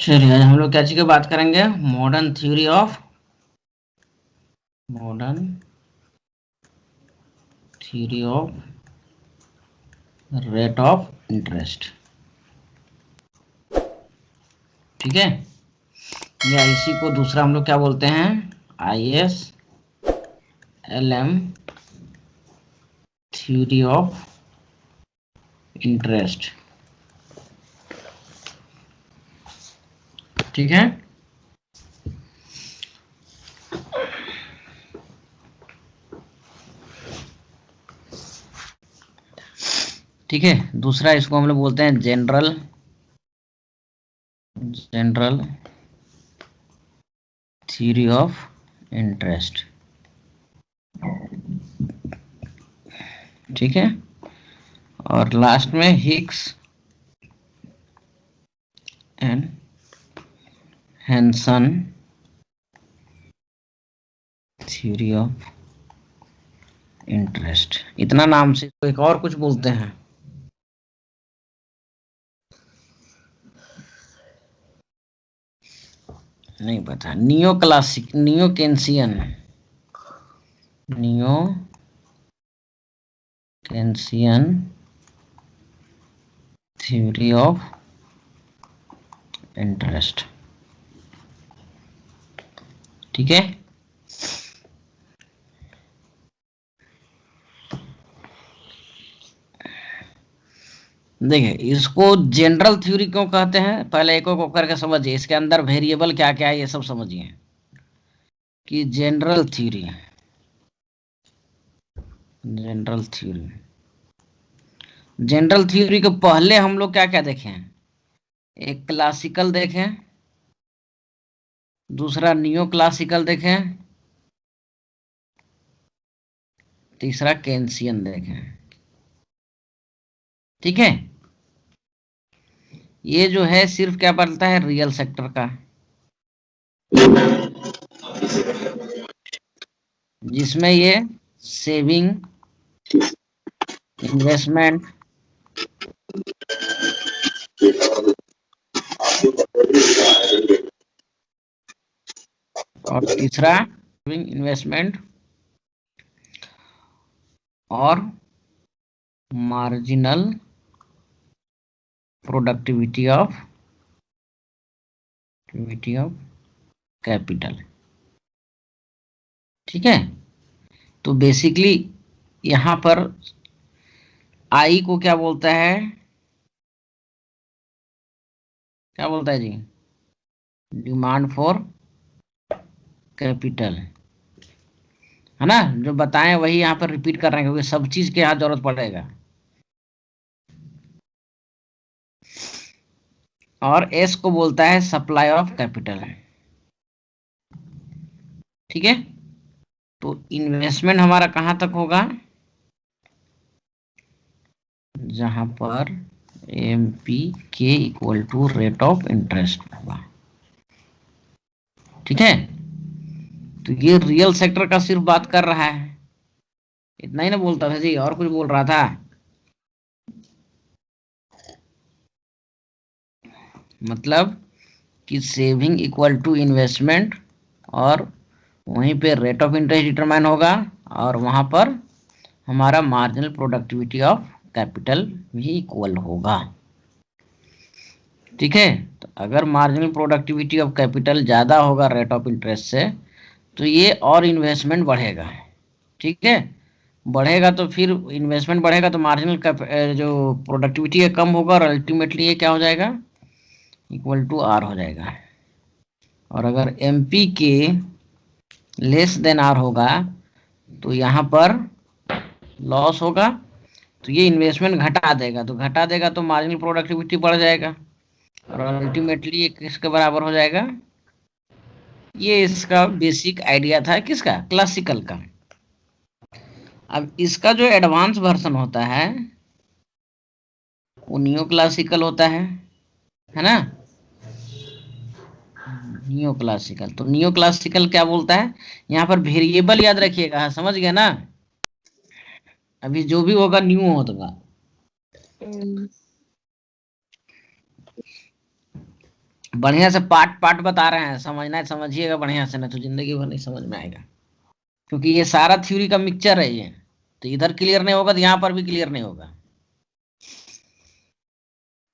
चलिए आज हम लोग क्या चीज की बात करेंगे? Modern theory of rate of interest. ठीक है, या इसी को दूसरा हम लोग क्या बोलते हैं? ISLM theory of interest. ठीक है, ठीक है। दूसरा इसको हम लोग बोलते हैं जनरल थ्योरी ऑफ इंटरेस्ट। ठीक है, और लास्ट में Hicks and Hansen theory of interest. इतना नाम से एक और कुछ बोलते हैं? नहीं पता। Neo Keynesian theory of interest. ठीक है, देखिए इसको जनरल थ्योरी क्यों कहते हैं, पहले एक एक करके समझिए। इसके अंदर वेरिएबल क्या क्या है ये सब समझिए कि जनरल थ्योरी के पहले हम लोग क्या क्या देखे हैं? एक क्लासिकल देखें, दूसरा नियो क्लासिकल देखें, तीसरा केंसियन देखें। ठीक है, ये जो है सिर्फ क्या बनता है? रियल सेक्टर का, जिसमें ये सेविंग, इन्वेस्टमेंट और तीसरा सेविंग, इन्वेस्टमेंट और मार्जिनल प्रोडक्टिविटी ऑफ कैपिटल। ठीक है, तो बेसिकली यहां पर आई को क्या बोलता है? क्या बोलता है जी? डिमांड फॉर कैपिटल, है ना? जो बताएं वही यहाँ पर रिपीट कर रहे हैं क्योंकि सब चीज के यहाँ जरूरत पड़ेगा। और एस को बोलता है सप्लाई ऑफ कैपिटल। ठीक है, तो इन्वेस्टमेंट हमारा कहां तक होगा? जहां पर एमपी के equal to rate of interest होगा। ठीक है, तो ये रियल सेक्टर का सिर्फ बात कर रहा है। इतना ही ना बोलता था जी, और कुछ बोल रहा था? मतलब कि सेविंग इक्वल टू इन्वेस्टमेंट, और वहीं पे रेट ऑफ इंटरेस्ट डिटरमाइन होगा, और वहां पर हमारा मार्जिनल प्रोडक्टिविटी ऑफ कैपिटल भी इक्वल होगा। ठीक है, तो अगर मार्जिनल प्रोडक्टिविटी ऑफ कैपिटल ज़्यादा होगा रेट ऑफ इंटरेस्ट से, तो ये और इन्वेस्टमेंट बढ़ेगा। ठीक है, बढ़ेगा तो फिर इन्वेस्टमेंट बढ़ेगा तो मार्जिनल जो प्रोडक्टिविटी है कम होगा, और अल्टीमेटली ये क्या हो जाएगा? इक्वल टू आर हो जाएगा। और अगर एम पी के लेस देन आर होगा तो यहाँ पर लॉस होगा, तो ये इन्वेस्टमेंट घटा देगा तो मार्जिनल प्रोडक्टिविटी बढ़ जाएगा, और अल्टीमेटली ये किसके बराबर हो जाएगा? ये इसका बेसिक आइडिया था, किसका? क्लासिकल का। अब इसका जो एडवांस वर्जन होता है वो नियो क्लासिकल होता है ना? नियो क्लासिकल, तो नियो क्लासिकल क्या बोलता है? यहाँ पर वेरिएबल याद रखिएगा, समझ गए ना? अभी जो भी होगा न्यू होगा। बढ़िया से पार्ट पार्ट बता रहे हैं, समझना है समझिएगा बढ़िया से, ना तो जिंदगी भर नहीं समझ में आएगा, क्योंकि ये सारा थ्योरी का मिक्सचर है ये। तो इधर क्लियर नहीं होगा तो यहाँ पर भी क्लियर नहीं होगा।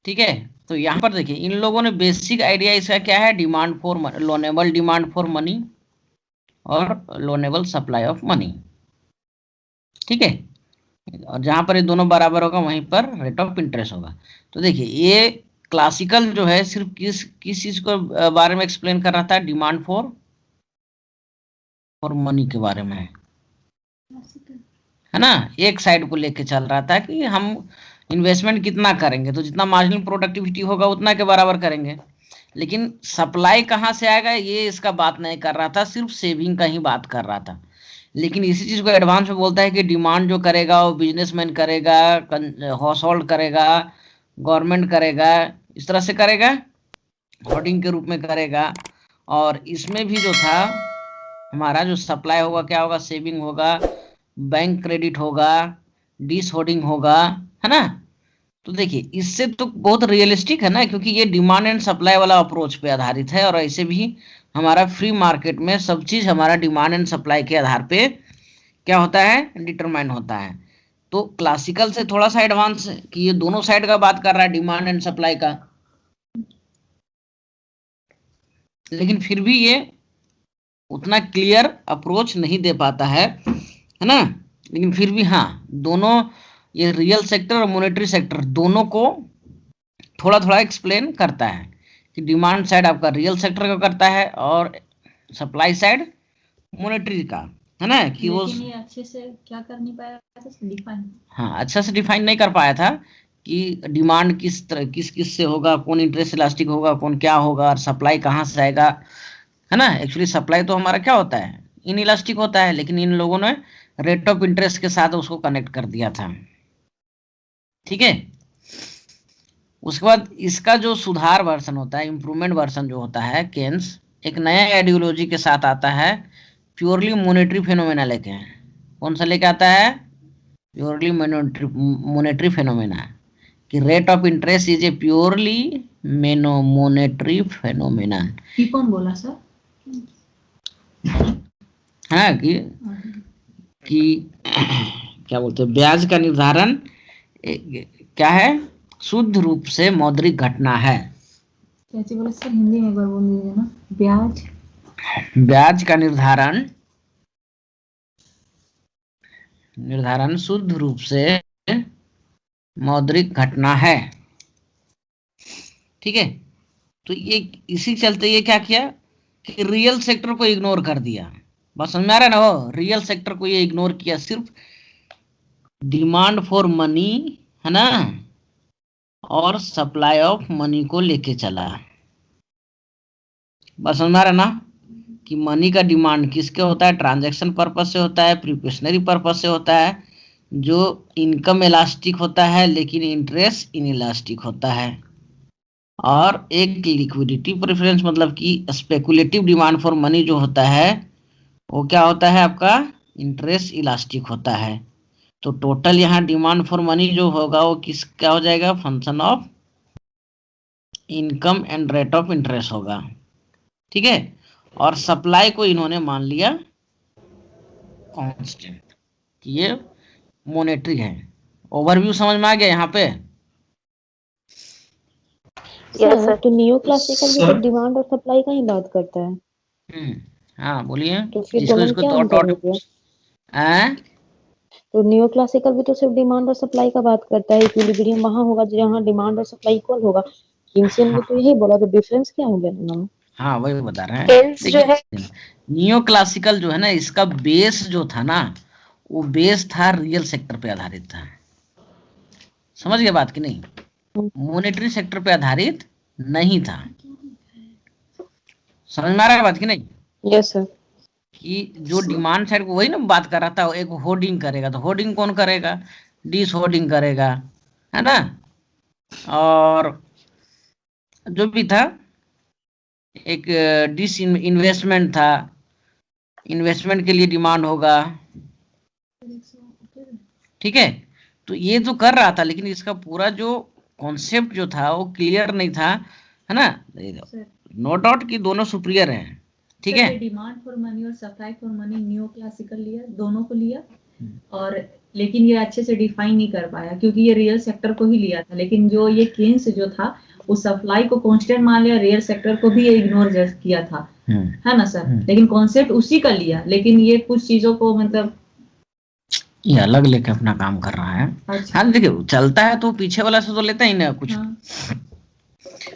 ठीक है, तो यहाँ पर देखिए इन लोगों ने बेसिक आइडिया इसका क्या है, demand for loanable demand for money और लोनेबल सप्लाई ऑफ मनी। ठीक है, और जहां पर ये दोनों बराबर होगा वहीं पर रेट ऑफ इंटरेस्ट होगा। तो देखिए ये क्लासिकल जो है सिर्फ किस चीज को बारे में एक्सप्लेन कर रहा था, डिमांड फॉर मनी के बारे में, है ना। एक साइड को लेके चल रहा था कि हम इन्वेस्टमेंट कितना करेंगे, तो जितना मार्जिनल प्रोडक्टिविटी होगा उतना के बराबर करेंगे। लेकिन सप्लाई कहाँ से आएगा ये इसका बात नहीं कर रहा था, सिर्फ सेविंग का ही बात कर रहा था। लेकिन इसी चीज को एडवांस में बोलता है कि डिमांड जो करेगा वो बिजनेसमैन करेगा, हाउस होल्ड करेगा, गवर्नमेंट करेगा, इस तरह से करेगा, होर्डिंग के रूप में करेगा। और इसमें भी जो था हमारा जो सप्लाई होगा क्या होगा, सेविंग होगा, बैंक क्रेडिट होगा, डिस होर्डिंग होगा, है ना। तो देखिए इससे तो बहुत रियलिस्टिक है ना, क्योंकि ये डिमांड एंड सप्लाई वाला अप्रोच पे आधारित है। और ऐसे भी हमारा फ्री मार्केट में सब चीज हमारा डिमांड एंड सप्लाई के आधार पे क्या होता है, डिटरमाइन होता है। तो क्लासिकल से थोड़ा सा एडवांस है कि ये दोनों साइड का बात कर रहा है, डिमांड एंड सप्लाई का। लेकिन फिर भी ये उतना क्लियर अप्रोच नहीं दे पाता है ना। लेकिन फिर भी हाँ, दोनों ये रियल सेक्टर और मॉनेटरी सेक्टर दोनों को थोड़ा थोड़ा एक्सप्लेन करता है कि डिमांड साइड आपका रियल सेक्टर का करता है और सप्लाई साइड मॉनेटरी का, है ना। कि वो ये अच्छे से क्या कर नहीं पाया था, डिफाइन, हाँ अच्छा से डिफाइन नहीं कर पाया था कि डिमांड किस तरह किस से होगा, कौन इंटरेस्ट इलास्टिक होगा, कौन क्या होगा, और सप्लाई कहाँ से आएगा, है ना। एक्चुअली सप्लाई तो हमारा क्या होता है, इन इलास्टिक होता है, लेकिन इन लोगों ने रेट ऑफ इंटरेस्ट के साथ उसको कनेक्ट कर दिया था। ठीक है, उसके बाद इसका जो सुधार वर्सन होता है, इंप्रूवमेंट वर्सन जो होता है, केन्स एक नया आइडियोलॉजी के साथ आता है, प्योरली मॉनेटरी फिनोमेना लेके। कौन सा लेके आता है, प्योरली मॉनेटरी फिनोमेना, कि rate of interest is a purely monetary phenomena. ये कौन बोला सर? हाँ कि क्या बोलते हैं, ब्याज का निर्धारण क्या है, शुद्ध रूप से मौद्रिक घटना है। कैसे बोले सर, हिंदी में एक बार बोल दीजिए ना। ब्याज का निर्धारण शुद्ध रूप से मौद्रिक घटना है। ठीक है, तो ये इसी चलते ये क्या किया कि रियल सेक्टर को इग्नोर कर दिया। बस समझ में आ रहा है ना, वो रियल सेक्टर को ये इग्नोर किया, सिर्फ डिमांड फॉर मनी, है ना, और सप्लाई ऑफ मनी को लेके चला। बस समझ में आ रहा है ना कि मनी का डिमांड किसके होता है, ट्रांजैक्शन पर्पज से होता है, प्रिकॉशनरी पर्पज से होता है, जो इनकम इलास्टिक होता है लेकिन इंटरेस्ट इन इलास्टिक होता है। और एक लिक्विडिटी प्रेफरेंस मतलब कि स्पेकुलेटिव डिमांड फॉर मनी जो होता है वो क्या होता है आपका, इंटरेस्ट इलास्टिक होता है। तो टोटल यहाँ डिमांड फॉर मनी जो होगा वो किस क्या हो जाएगा, function of income and rate of interest होगा। ठीक है, और सप्लाई को इन्होंने मान लिया कांस्टेंट, ये मॉनेटरी है। ओवरव्यू समझ में आ गया यहाँ पे? सर तो नियो क्लासिकल भी तो डिमांड और सप्लाई का ही बात करता है। हाँ बोलिए। तो फिर दोनों क्या अंतर हो गया? तो नियो क्लासिकल भी तो सिर्फ डिमांड और सप्लाई का बात करता है, इक्विलिब्रियम वहां होगा जहां डिमांड और सप्लाई इक्वल होगा। किन्सियन भी तो यही बोला, तो डिफरेंस क्या हो गया दोनों में? हाँ वही बता रहे हैं। जो है नियो क्लासिकल जो है ना, इसका बेस जो था ना, वो बेस था रियल सेक्टर पे आधारित था। समझ गए बात कि नहीं? मॉनेटरी सेक्टर पे आधारित नहीं था। समझ में आ रहा है बात कि नहीं? Yes sir. कि जो डिमांड साइड को वही ना बात कर रहा था, एक होर्डिंग करेगा, तो होर्डिंग कौन करेगा, डिस होर्डिंग करेगा, है ना। और जो भी था एक डिस इन्वेस्टमेंट था, इन्वेस्टमेंट के लिए डिमांड होगा। ठीक है, तो ये तो कर रहा था, लेकिन इसका पूरा जो कॉन्सेप्ट जो था वो क्लियर नहीं था। है ना, सर नो डाउट कि दोनों सुपीरियर हैं, ठीक है। डिमांड फॉर मनी और supply for money new classical लिया, दोनों को लिया, और लेकिन ये अच्छे से डिफाइन नहीं कर पाया क्योंकि ये रियल सेक्टर को ही लिया था, लेकिन जो ये केन्स जो था वो सप्लाई को कांस्टेंट मान लिया, रियल सेक्टर को भी इग्नोर किया था, है ना सर। लेकिन कॉन्सेप्ट उसी का लिया, लेकिन ये कुछ चीजों को मतलब ये अलग लेके अपना काम कर रहा है। अच्छा। हाँ देखिए, चलता है तो पीछे वाला से तो लेता ही ना कुछ। हाँ।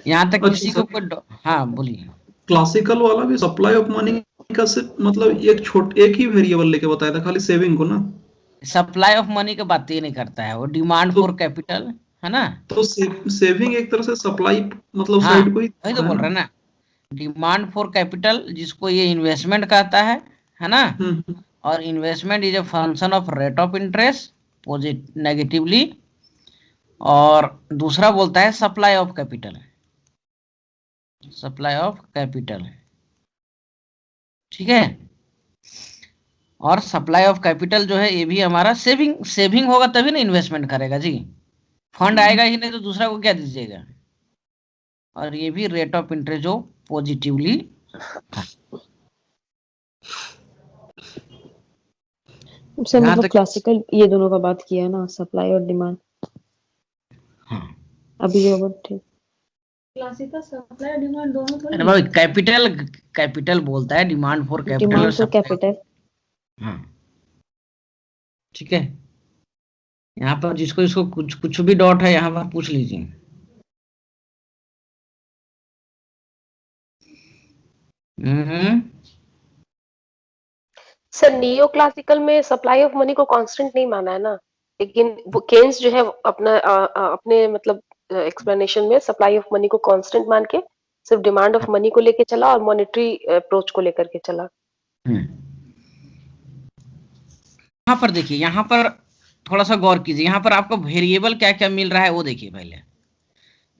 यहाँ तक अच्छा किसी को कोई हाँ बोलिए। क्लासिकल वाला भी सप्लाई ऑफ मनी का सिर्फ मतलब एक ही वेरिएबल लेके बताया था, खाली सेविंग को ना। सप्लाई ऑफ मनी की बात ही नहीं करता है वो, डिमांड फॉर कैपिटल, है ना। तो सेविंग एक तरह से सप्लाई मतलब हाँ साइड को ही वही तो है बोल ना। रहे हैं ना, डिमांड फॉर कैपिटल जिसको ये इन्वेस्टमेंट कहता है ना। और investment is a function of rate of interest positive negatively, और दूसरा बोलता है supply of capital, supply of capital, ठीक है। और सप्लाई ऑफ कैपिटल जो है ये भी हमारा सेविंग होगा तभी ना इन्वेस्टमेंट करेगा जी, फंड आएगा ही नहीं तो दूसरा को क्या दीजिएगा। और ये भी रेट ऑफ इंटरेस्ट जो पॉजिटिवली, सर मतलब क्लासिकल ये दोनों का बात किया ना, सप्लाई और डिमांड। हाँ अभी जो ठीक क्लासिकल सप्लाई और डिमांड दोनों थोड़ी। अरे भाई कैपिटल बोलता है demand for capital, demand for capital. हाँ ठीक है। यहाँ पर जिसको इसको कुछ भी डाउट है यहाँ पर पूछ लीजिए। सर नियो क्लासिकल में सप्लाई ऑफ मनी को कांस्टेंट नहीं माना है ना, लेकिन वो केन्स जो है अपने मतलब एक्सप्लेनेशन में सप्लाई ऑफ मनी को कांस्टेंट मान के सिर्फ डिमांड ऑफ मनी को लेके चला और मॉनेटरी अप्रोच को लेकर के चला। यहाँ पर देखिए, यहाँ पर थोड़ा सा गौर कीजिए, यहाँ पर आपको वेरिएबल क्या क्या मिल रहा है वो देखिए पहले,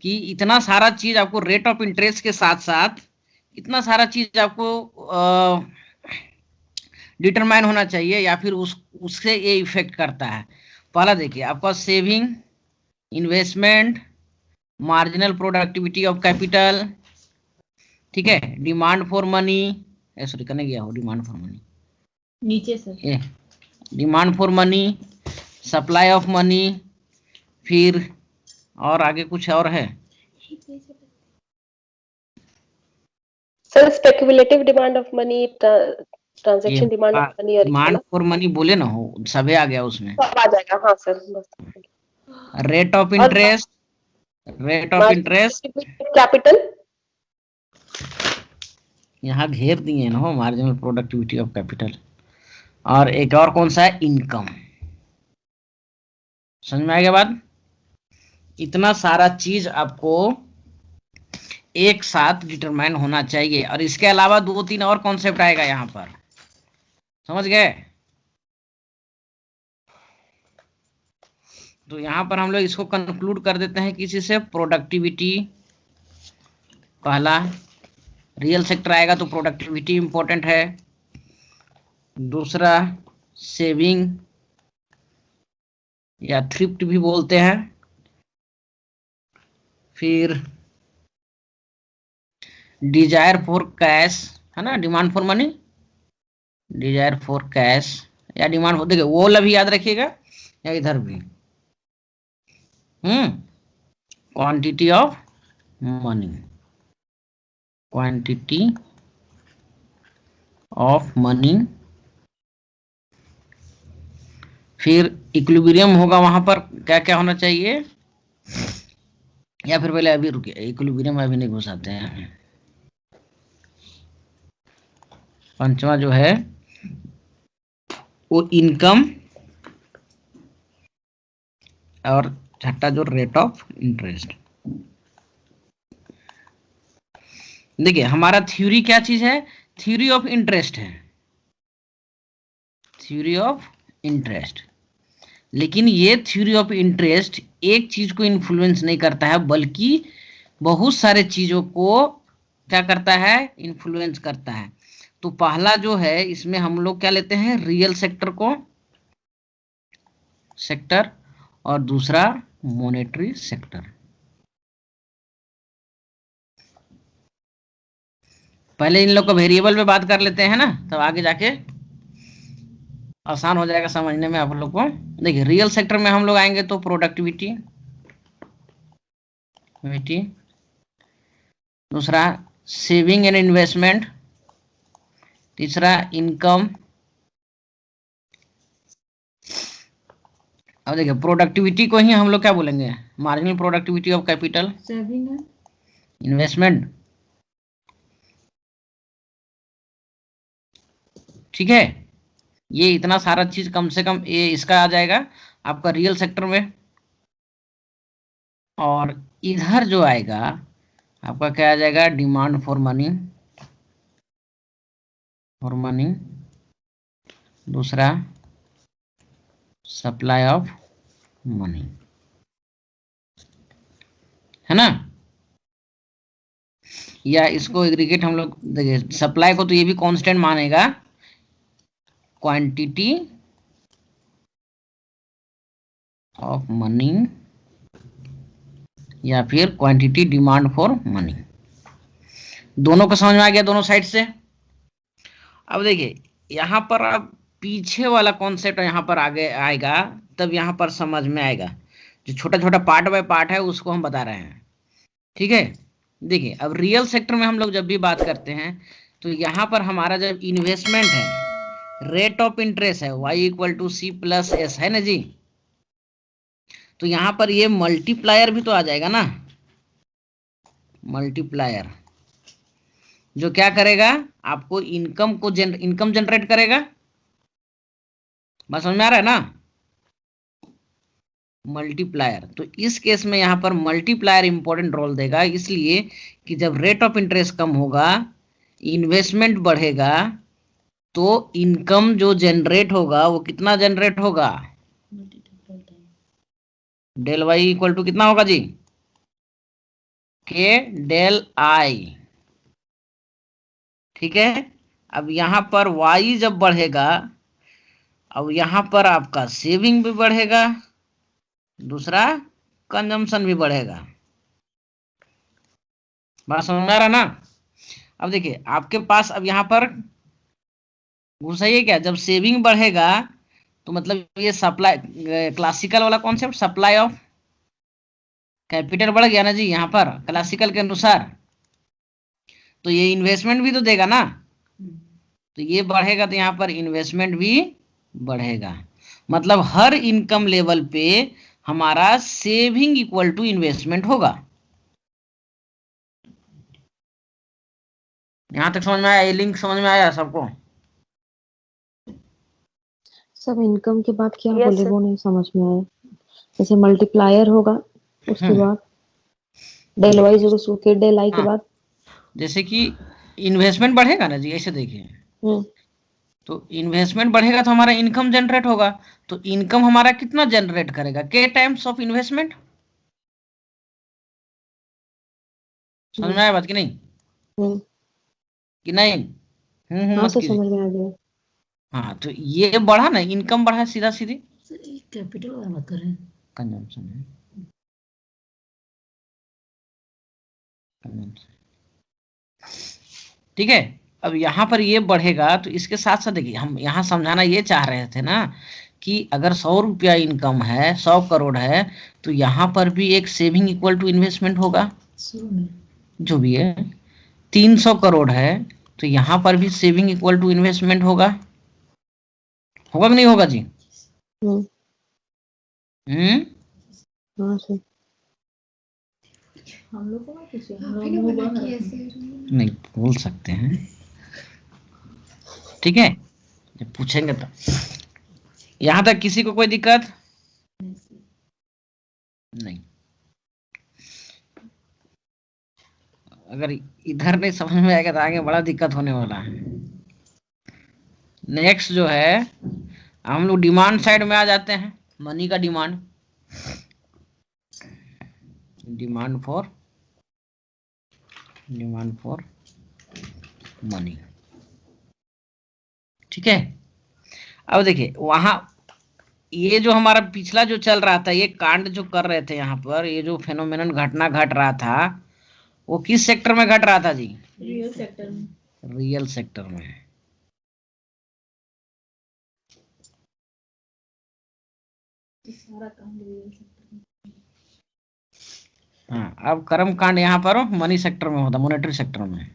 कि इतना सारा चीज आपको रेट ऑफ इंटरेस्ट के साथ साथ इतना सारा चीज आपको डिटरमाइन होना चाहिए, या फिर उससे ये इफेक्ट करता है। पहला देखिए आपका saving, investment, marginal productivity of capital, ठीक है, डिमांड फॉर मनी, सॉरी करने गया हो, डिमांड फॉर मनी नीचे sir, demand for money, supply of money, फिर और आगे कुछ और है sir, speculative demand of money, transaction demand of money, और डिमांड फॉर मनी बोले ना हो, सभी आ गया उसमें, आ जाएगा। हाँ sir, rate of interest, capital यहाँ घेर दिए ना हो, मार्जिनल प्रोडक्टिविटी ऑफ कैपिटल, और एक और कौन सा है, इनकम। समझ में आ गया बात। इतना सारा चीज आपको एक साथ डिटरमाइन होना चाहिए, और इसके अलावा 2-3 और कॉन्सेप्ट आएगा यहाँ पर, समझ गए। तो यहाँ पर हम लोग इसको कंक्लूड कर देते हैं किसी से, प्रोडक्टिविटी पहला, रियल सेक्टर आएगा तो प्रोडक्टिविटी इंपॉर्टेंट है, दूसरा सेविंग या थ्रिफ्ट भी बोलते हैं, फिर डिजायर फॉर कैश, है ना, demand for money, desire for cash या डिमांड फॉर, देखिए वो भी याद रखिएगा या इधर भी, quantity of money, quantity of money, फिर इक्विलिब्रियम होगा, वहां पर क्या क्या होना चाहिए, या फिर पहले अभी रुकिए, इक्विलिब्रियम अभी नहीं घुसाते हैं। पंचवा जो है वो इनकम, और छठा जो रेट ऑफ इंटरेस्ट। देखिए हमारा थ्योरी क्या चीज है, थ्योरी ऑफ इंटरेस्ट है, थ्योरी ऑफ इंटरेस्ट। लेकिन ये थ्योरी ऑफ इंटरेस्ट एक चीज को इन्फ्लुएंस नहीं करता है, बल्कि बहुत सारे चीजों को क्या करता है, इन्फ्लुएंस करता है। तो पहला जो है इसमें हम लोग क्या लेते हैं, रियल सेक्टर को सेक्टर, और दूसरा मॉनेटरी सेक्टर। पहले इन लोग को वेरिएबल पे बात कर लेते हैं ना, तब आगे जाके आसान हो जाएगा समझने में आप लोग को। देखिए रियल सेक्टर में हम लोग आएंगे तो प्रोडक्टिविटी, दूसरा सेविंग एंड इन्वेस्टमेंट, तीसरा इनकम। अब देखिए प्रोडक्टिविटी को ही हम लोग क्या बोलेंगे, marginal productivity of capital, saving है, इन्वेस्टमेंट। ठीक है, ये इतना सारा चीज कम से कम ये इसका आ जाएगा आपका रियल सेक्टर में। और इधर जो आएगा आपका क्या आ जाएगा, डिमांड फॉर मनी, दूसरा सप्लाई ऑफ मनी, है ना। या इसको एग्रीगेट हम लोग देखिए, सप्लाई को तो ये भी कांस्टेंट मानेगा, क्वांटिटी ऑफ मनी या फिर क्वांटिटी डिमांड फॉर मनी। दोनों को समझ में आ गया दोनों साइड से। अब देखिए यहां पर अब पीछे वाला कॉन्सेप्ट यहां पर आगे आएगा, तब यहां पर समझ में आएगा। जो छोटा छोटा पार्ट बाय पार्ट है उसको हम बता रहे हैं, ठीक है। देखिए अब रियल सेक्टर में हम लोग जब भी बात करते हैं तो यहां पर हमारा जब इन्वेस्टमेंट है, रेट ऑफ इंटरेस्ट है y=c+s, है ना जी। तो यहां पर ये मल्टीप्लायर भी तो आ जाएगा ना, मल्टीप्लायर जो क्या करेगा, आपको इनकम जनरेट करेगा। बात समझ में आ रहा है ना, मल्टीप्लायर। तो इस केस में यहां पर मल्टीप्लायर इंपॉर्टेंट रोल देगा, इसलिए कि जब रेट ऑफ इंटरेस्ट कम होगा, इन्वेस्टमेंट बढ़ेगा, तो इनकम जो जनरेट होगा वो कितना जनरेट होगा, डेल वाई इक्वल टू कितना होगा जी, के डेल आई। ठीक है, अब यहां पर y जब बढ़ेगा, अब यहां पर आपका सेविंग भी बढ़ेगा, दूसरा कंजम्पशन भी बढ़ेगा। बात समझ में आ रहा ना। अब देखिए आपके पास अब यहां पर घुसाइए क्या, जब सेविंग बढ़ेगा तो मतलब ये सप्लाई, क्लासिकल वाला कॉन्सेप्ट सप्लाई ऑफ कैपिटल बढ़ गया ना जी यहाँ पर क्लासिकल के अनुसार। तो ये इन्वेस्टमेंट भी तो देगा ना, तो ये बढ़ेगा तो यहाँ पर इन्वेस्टमेंट भी बढ़ेगा। मतलब हर इनकम लेवल पे हमारा सेविंग इक्वल टू इन्वेस्टमेंट होगा। यहां तक समझ में आया, ये लिंक समझ में आया सबको। सब इनकम के बाद क्या बोले वो नहीं समझ में आया। जैसे मल्टीप्लायर होगा, उसके बाद डेल वाई जो के डेल आई के बाद, जैसे कि इन्वेस्टमेंट बढ़ेगा ना जी, ऐसे देखिए तो इन्वेस्टमेंट बढ़ेगा तो हमारा इनकम जनरेट होगा। तो इनकम हमारा कितना जनरेट करेगा, के टाइम्स ऑफ इन्वेस्टमेंट। समझ में आया बात कि नहीं, कि नहीं? हाँ तो समझ में आ गया। हाँ तो ये बढ़ा ना, इनकम बढ़ा सीधा सीधी, कैपिटल वाला मत करें, कंजम्पशन है, ठीक है। अब यहाँ पर ये बढ़ेगा तो इसके साथ साथ देखिए हम यहाँ समझाना ये चाह रहे थे ना कि अगर 100 रुपया इनकम है, 100 करोड़ है, तो यहाँ पर भी एक सेविंग इक्वल टू इन्वेस्टमेंट होगा, जो भी है। 300 करोड़ है तो यहाँ पर भी सेविंग इक्वल टू इन्वेस्टमेंट होगा, होगा कि नहीं होगा जी? हाँ सर। हम लोग को नहीं बोल सकते हैं, ठीक है, जब पूछेंगे तो। यहां तक किसी को कोई दिक्कत नहीं? अगर इधर नहीं समझ में आएगा तो आगे बड़ा दिक्कत होने वाला है। नेक्स्ट जो है हम लोग डिमांड साइड में आ जाते हैं, मनी का डिमांड, डिमांड फॉर मनी, ठीक है। अब देखिए वहां ये जो हमारा पिछला जो चल रहा था, ये कांड जो कर रहे थे यहाँ पर, ये जो फेनोमेनन घटना घट रहा था वो किस सेक्टर में घट रहा था जी? रियल सेक्टर में। रियल सेक्टर में। सारा काम रियल सेक्टर में। हाँ, अब कर्म कांड यहाँ पर मनी सेक्टर में होता, मॉनेटरी सेक्टर में,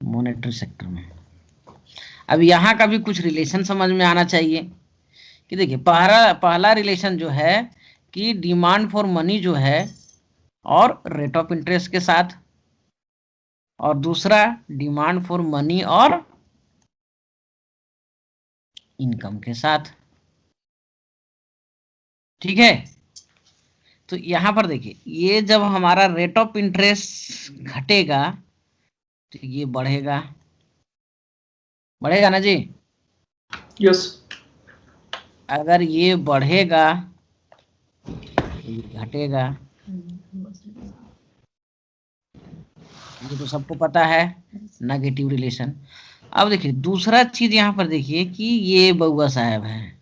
मॉनेटरी सेक्टर में। अब यहाँ का भी कुछ रिलेशन समझ में आना चाहिए कि देखिए पहला रिलेशन जो है कि डिमांड फॉर मनी जो है और रेट ऑफ इंटरेस्ट के साथ, और दूसरा डिमांड फॉर मनी और इनकम के साथ। ठीक है, तो यहां पर देखिए ये जब हमारा रेट ऑफ इंटरेस्ट घटेगा तो ये बढ़ेगा, बढ़ेगा ना जी? यस। अगर ये बढ़ेगा तो ये घटेगा, ये तो सबको पता है, नेगेटिव रिलेशन। अब देखिए दूसरा चीज यहाँ पर देखिए कि ये बउआ साहब है,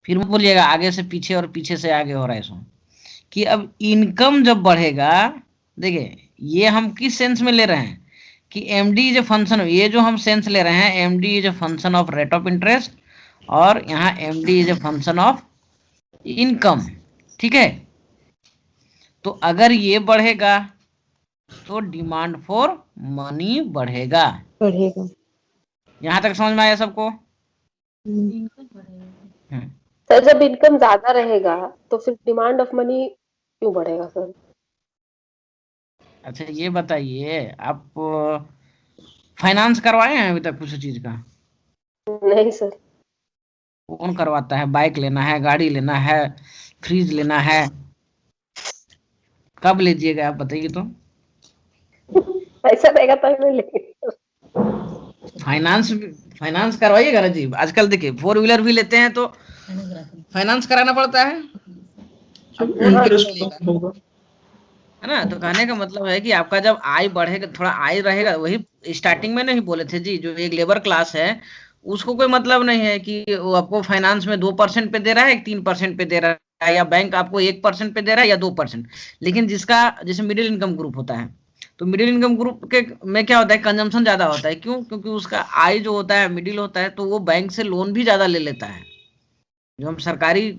फिर मत बोलिएगा आगे से पीछे और पीछे से आगे हो रहा है इसमें, कि अब इनकम जब बढ़ेगा, देखिए ये हम किस सेंस में ले रहे हैं कि एमडी इज ए फंक्शन, ये जो हम सेंस ले रहे हैं MD is a function of rate of interest, और यहाँ MD is a function of income. ठीक है, तो अगर ये बढ़ेगा तो डिमांड फॉर मनी बढ़ेगा। यहाँ तक समझ में आया सबको? इनकम बढ़ेगा। सर जब इनकम ज्यादा रहेगा तो फिर डिमांड ऑफ मनी क्यों बढ़ेगा सर? अच्छा ये बताइए, आप फाइनेंस करवाए हैं अभी तक कुछ चीज का? नहीं सर। कौन करवाता है? बाइक लेना है, गाड़ी लेना है, फ्रिज लेना है, कब लीजिएगा आप बताइए तो? पैसा रहेगा तो नहीं लेंगे। फाइनेंस करवाइएगा ना जी। आजकल देखिए 4 व्हीलर भी लेते हैं तो फाइनेंस कराना पड़ता है, इंटरेस्ट होगा, है ना? तो कहने का मतलब है कि आपका जब आय बढ़ेगा, थोड़ा आय रहेगा, वही स्टार्टिंग में नहीं बोले थे जी, जो एक लेबर क्लास है उसको कोई मतलब नहीं है कि वो आपको फाइनेंस में 2% पे दे रहा है, 3% पे दे रहा है, या बैंक आपको 1% पे दे रहा है या 2%। लेकिन जिसका जैसे मिडिल इनकम ग्रुप होता है, तो मिडिल इनकम ग्रुप के में क्या होता है, कंजम्पशन ज्यादा होता है। क्यों? क्योंकि उसका आय जो होता है मिडिल होता है, तो वो बैंक से लोन भी ज्यादा ले लेता है। जो हम सरकारी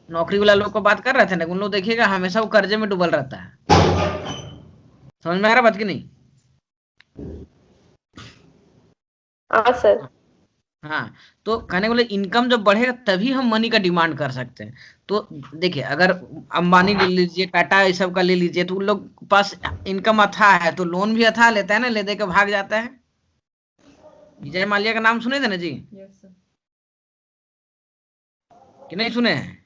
नौकरी वाला लोग को बात कर रहे थे ना, उन लोग देखिएगा हमेशा वो कर्जे में डूबल रहता है। समझ में आ रहा बात की नहीं? हाँ सर। हाँ, तो कहने वाले इनकम जब बढ़ेगा तभी हम मनी का डिमांड कर सकते हैं। तो देखिए अगर अंबानी ले लीजिए, टाटा इस सब का ले लीजिए, तो उन लोग के पास इनकम अथाह है तो लोन भी अथाह लेता है ना, ले दे के भाग जाता है। विजय माल्या का नाम सुने थे ना जी? Yes sir. कि नहीं सुने हैं?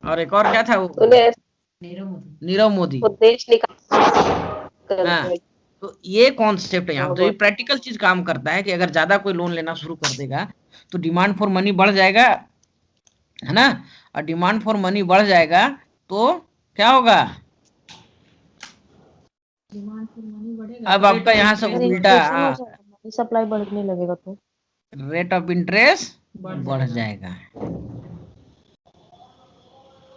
और एक और क्या था वो, नीरव मोदी। वो देश निकाल। हाँ, तो ये कॉन्सेप्ट है यहाँ, तो ये प्रैक्टिकल चीज काम करता है कि अगर ज्यादा कोई लोन लेना शुरू कर देगा तो डिमांड फॉर मनी बढ़ जाएगा, है ना? और डिमांड फॉर मनी बढ़ जाएगा तो क्या होगा? डिमांड फॉर मनी बढ़ेगा। अब आपका यहाँ से उल्टा सप्लाई बढ़ने लगेगा तो रेट ऑफ इंटरेस्ट बढ़ जाएगा।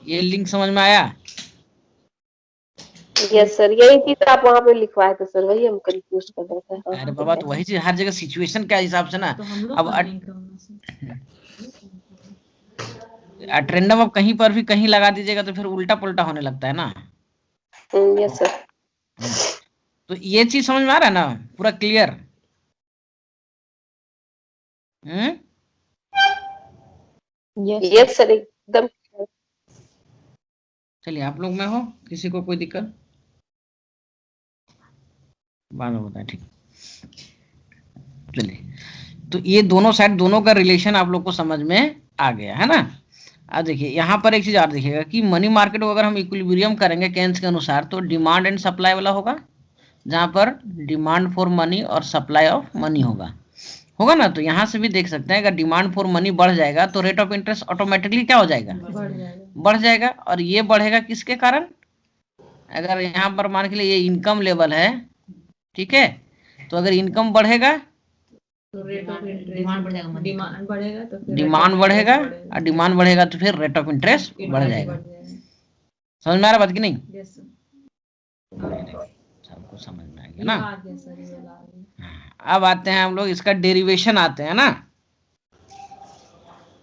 ये लिंक समझ में आया? यस सर, यही चीज आप वहाँ पे लिखवाए थे सर, वही हम कंफ्यूज कर रहे थे। अरे बाबा, तो वही चीज हर जगह सिचुएशन के हिसाब से ना। तो हम लोग अब का लिंक होना सर। ट्रेंडम अब कहीं पर भी कहीं लगा दीजिएगा तो फिर उल्टा पुल्टा होने लगता है ना। Yes sir. तो ये चीज समझ में आ रहा है ना, पूरा क्लियर? यस सर, एकदम। चलिए, आप लोग में हो किसी को कोई दिक्कत? बाद में बताएं, ठीक। चलिए, तो ये दोनों साइड, दोनों का रिलेशन आप लोग को समझ में आ गया है ना। अब देखिए यहाँ पर एक चीज और देखिएगा कि मनी मार्केट को अगर हम इक्विलिब्रियम करेंगे केन्स के अनुसार, तो डिमांड एंड सप्लाई वाला होगा, जहां पर डिमांड फॉर मनी और सप्लाई ऑफ मनी होगा ना। तो यहाँ से भी देख सकते हैं, अगर डिमांड फॉर मनी बढ़ जाएगा तो रेट ऑफ इंटरेस्ट ऑटोमेटिकली क्या हो जाएगा? बढ़ जाएगा। और ये बढ़ेगा किसके कारण? अगर यहाँ पर मान के लिए ये इनकम लेवल है, ठीक है, तो अगर इनकम बढ़ेगा तो रेट ऑफ इंटरेस्ट डिमांड बढ़ेगा, डिमांड बढ़ेगा तो फिर डिमांड बढ़ेगा, और डिमांड बढ़ेगा तो फिर रेट ऑफ इंटरेस्ट बढ़ जाएगा। समझ में आ रहा बात की नहीं? Yes sir. सबको समझ में आ गया ना? आ गया सर, ये वाला आ गया। अब आते हैं हम लोग इसका डेरिवेशन आते हैं ना,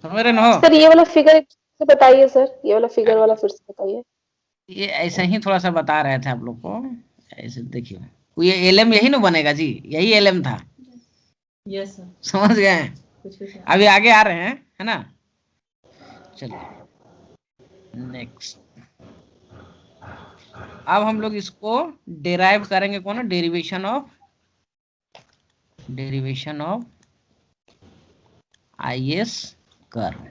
समझ रहे हो? सर ये वाला फिगर से बताइए सर, ये वाला फिगर वाला फिर से बताइए। ये ऐसा ही थोड़ा सा बता रहे थे आप लोग को, ऐसे देखिए, ये एलएम यही ना बनेगा जी, यही एलएम था, यस सर, समझ गए? कुछ अभी आगे आ रहे हैं, है ना? चलिए नेक्स्ट, अब हम लोग इसको डेराइव करेंगे, कौन? डेरिवेशन ऑफ आईएस कर्व,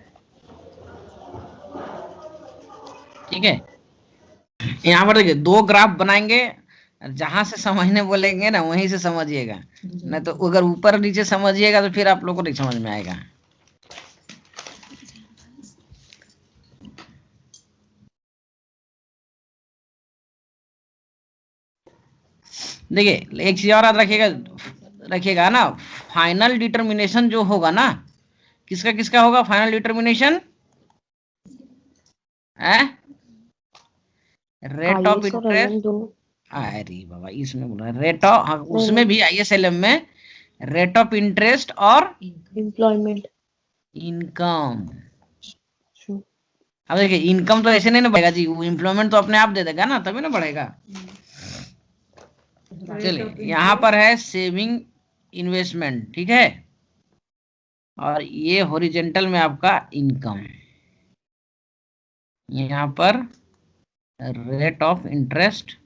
ठीक है? यहाँ पर देखिए 2 ग्राफ बनाएंगे, जहां से समझने बोलेंगे ना वहीं से समझिएगा, नहीं तो अगर ऊपर नीचे समझिएगा तो फिर आप लोग को नहीं समझ में आएगा। देखिए एक चीज और याद रखिएगा ना, फाइनल डिटर्मिनेशन जो होगा ना, किसका होगा final determination? Rate of interest, अरे बाबा इसमें बोला रेट ऑफ, उसमें भी आईएसएलएम में रेट ऑफ इंटरेस्ट और एम्प्लॉयमेंट इनकम। अब देखिए इनकम तो ऐसे नहीं ना बढ़ेगा जी, एम्प्लॉयमेंट तो अपने आप दे देगा ना, तभी ना बढ़ेगा। चलिए यहाँ पर है सेविंग इन्वेस्टमेंट, ठीक है, और ये हॉरिजेंटल में आपका इनकम, यहाँ पर रेट ऑफ इंटरेस्ट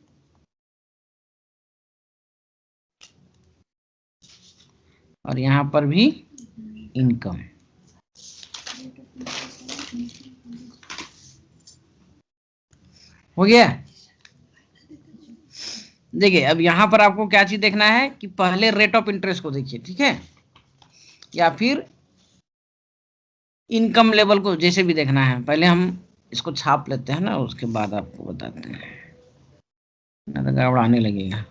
और यहाँ पर भी इनकम। हो गया? देखिए अब यहाँ पर आपको क्या चीज देखना है कि पहले रेट ऑफ इंटरेस्ट को देखिए, ठीक है, या फिर इनकम लेवल को, जैसे भी देखना है। पहले हम इसको छाप लेते हैं ना, उसके बाद आपको बताते हैं, ना तो गड़बड़ाने लगेगा।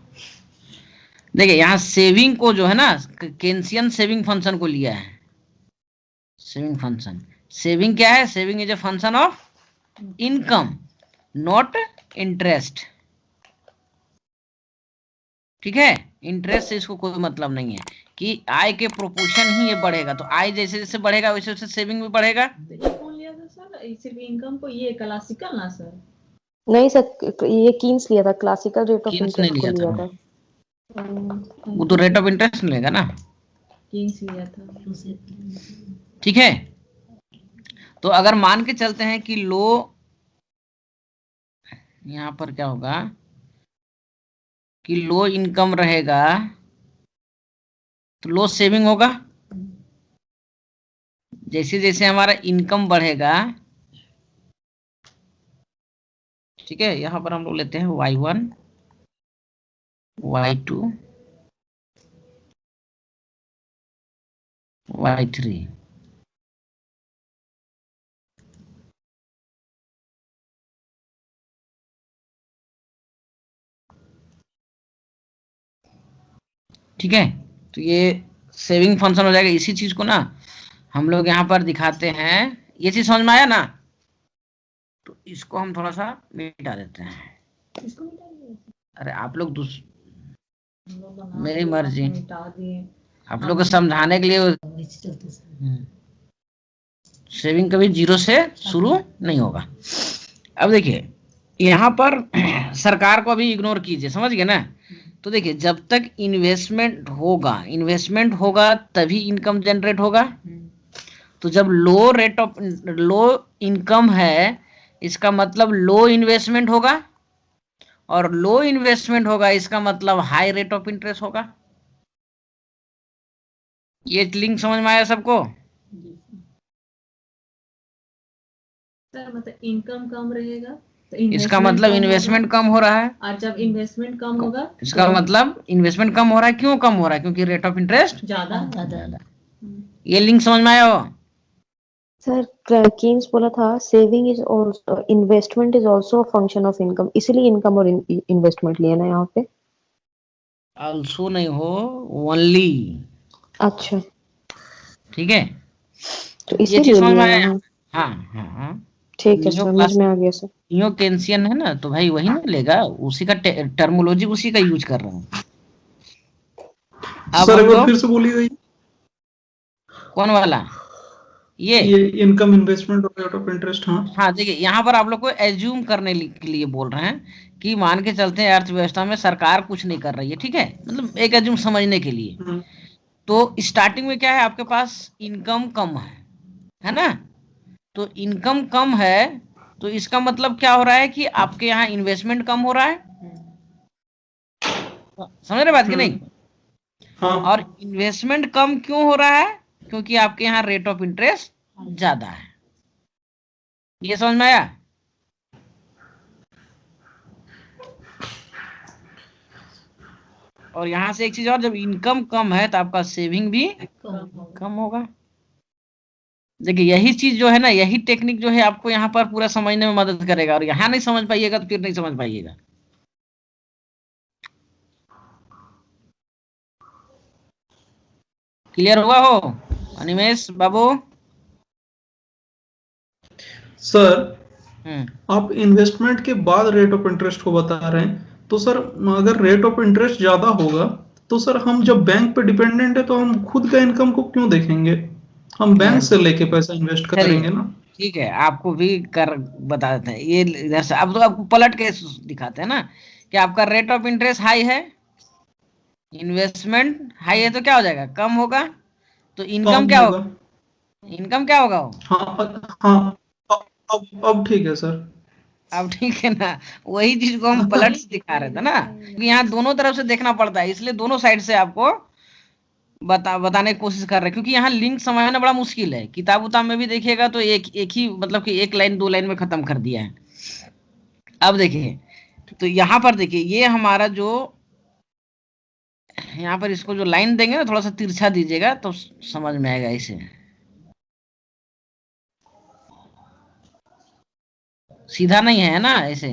देखिए यहाँ सेविंग को जो है ना, केन्सियन सेविंग फंक्शन को लिया है, सेविंग फंक्शन। सेविंग क्या है? Saving is a function of income not interest, ठीक है? इंटरेस्ट से इसको कोई मतलब नहीं है कि आय के प्रोपोर्शन ही ये बढ़ेगा, तो आय जैसे जैसे बढ़ेगा वैसे वैसे सेविंग भी बढ़ेगा। तो ये कौन लिया था सर, सिर्फ इनकम को? ये क्लासिकल ना सर? नहीं सर, ये कीन्स लिया था, क्लासिकल रेट ऑफ कीन्स नहीं इंटरेस्ट को लिया था। वो तो रेट ऑफ इंटरेस्ट लेगा ना, कीन्स लिया था, ठीक है? तो अगर मान के चलते हैं कि लो, यहाँ पर क्या होगा कि लो इनकम रहेगा तो लो सेविंग होगा। जैसे जैसे हमारा इनकम बढ़ेगा, ठीक है, यहाँ पर हम लोग लेते हैं y1 y2 y3, ठीक है? तो ये सेविंग फंक्शन हो जाएगा। इसी चीज को ना हम लोग यहाँ पर दिखाते हैं, ये चीज समझ में आया ना? तो इसको हम थोड़ा सा मिटा देते हैं। इसको मिटा दिया? अरे आप लोग मेरी मर्जी, मिटा दिए आप लोग को समझाने के लिए। सेविंग कभी 0 से शुरू नहीं होगा। अब देखिए यहाँ पर सरकार को अभी इग्नोर कीजिए, समझ गए ना? तो देखिए जब तक इन्वेस्टमेंट होगा तभी इनकम जनरेट होगा। तो जब लो इनकम है, इसका मतलब लो इन्वेस्टमेंट होगा, और लो इन्वेस्टमेंट होगा इसका मतलब हाई रेट ऑफ इंटरेस्ट होगा। ये लिंक समझ में आया सबको? सर मतलब इनकम कम रहेगा तो इसका मतलब इन्वेस्टमेंट कम हो रहा है, और जब इन्वेस्टमेंट कम होगा इसका मतलब इन्वेस्टमेंट कम हो रहा है। क्यों कम हो रहा है? क्योंकि रेट ऑफ इंटरेस्ट ज्यादा। ये लिंक समझ में आया हो? सर कीन्स बोला था saving is also, investment is also a function of income, इसलिए इनकम और इन्वेस्टमेंट लिया ना यहाँ पे। आल्सो नहीं हो, ओनली। अच्छा ठीक है, तो ये इसीलिए चीज समझ में लिया आया? है। हाँ हाँ, ठीक है, समझ में आ गया सर। नियो केंसियन है ना, तो भाई वही ना लेगा, उसी का टर्मोलॉजी उसी का यूज कर रहा हूँ। अब सर हम एक बार लोग फिर से बोलिए। कौन वाला, ये इनकम, इन्वेस्टमेंट और रेट ऑफ इंटरेस्ट। हाँ हाँ देखिए, यहाँ पर आप लोग को एज्यूम करने के लिए बोल रहे हैं कि मान के चलते हैं अर्थव्यवस्था में सरकार कुछ नहीं कर रही है, ठीक है, मतलब एक एज्यूम समझने के लिए। तो स्टार्टिंग में क्या है, आपके पास इनकम कम है ना, तो इनकम कम है, तो इसका मतलब क्या हो रहा है कि आपके यहाँ इन्वेस्टमेंट कम हो रहा है, समझ रहे बात की नहीं। हाँ और इन्वेस्टमेंट कम क्यों हो रहा है, क्योंकि आपके यहाँ रेट ऑफ इंटरेस्ट ज्यादा है, ये समझ में आया। और यहां से एक चीज और, जब इनकम कम है तो आपका सेविंग भी कम होगा। देखिए यही चीज जो है ना, यही टेक्निक जो है आपको यहाँ पर पूरा समझने में मदद करेगा, और यहाँ नहीं समझ पाइएगा तो फिर नहीं समझ पाइएगा। क्लियर हुआ हो अनिमेश बाबू? सर आप इन्वेस्टमेंट के बाद रेट ऑफ इंटरेस्ट को बता रहे हैं, तो सर अगर रेट ऑफ इंटरेस्ट ज्यादा होगा तो सर हम जब बैंक पे डिपेंडेंट है तो हम खुद का इनकम को क्यों देखेंगे, हम बैंक से लेके पैसा इन्वेस्ट करेंगे ना। ठीक है, आपको भी कर बता देते हैं, ये इधर से अब तो आपको पलट के दिखाते हैं ना कि आपका रेट ऑफ इंटरेस्ट हाई है, इन्वेस्टमेंट हाई है, तो क्या हो जाएगा, कम होगा, तो इनकम क्या होगा, इनकम क्या होगा वो? हाँ अब ठीक है सर। अब ठीक है ना, वही चीज को हम पलट से दिखा रहे थे ना, क्योंकि यहाँ दोनों तरफ से देखना पड़ता है, इसलिए दोनों साइड से आपको बताने की कोशिश कर रहे हैं, क्योंकि यहाँ लिंक समझना बड़ा मुश्किल है। किताब उताब में भी देखिएगा तो एक ही मतलब कि एक लाइन दो लाइन में खत्म कर दिया है। अब देखिए, तो यहाँ पर देखिए, ये हमारा जो यहाँ पर इसको जो लाइन देंगे ना, थोड़ा सा तिरछा दीजिएगा तो समझ में आएगा इसे, सीधा नहीं है ना ऐसे।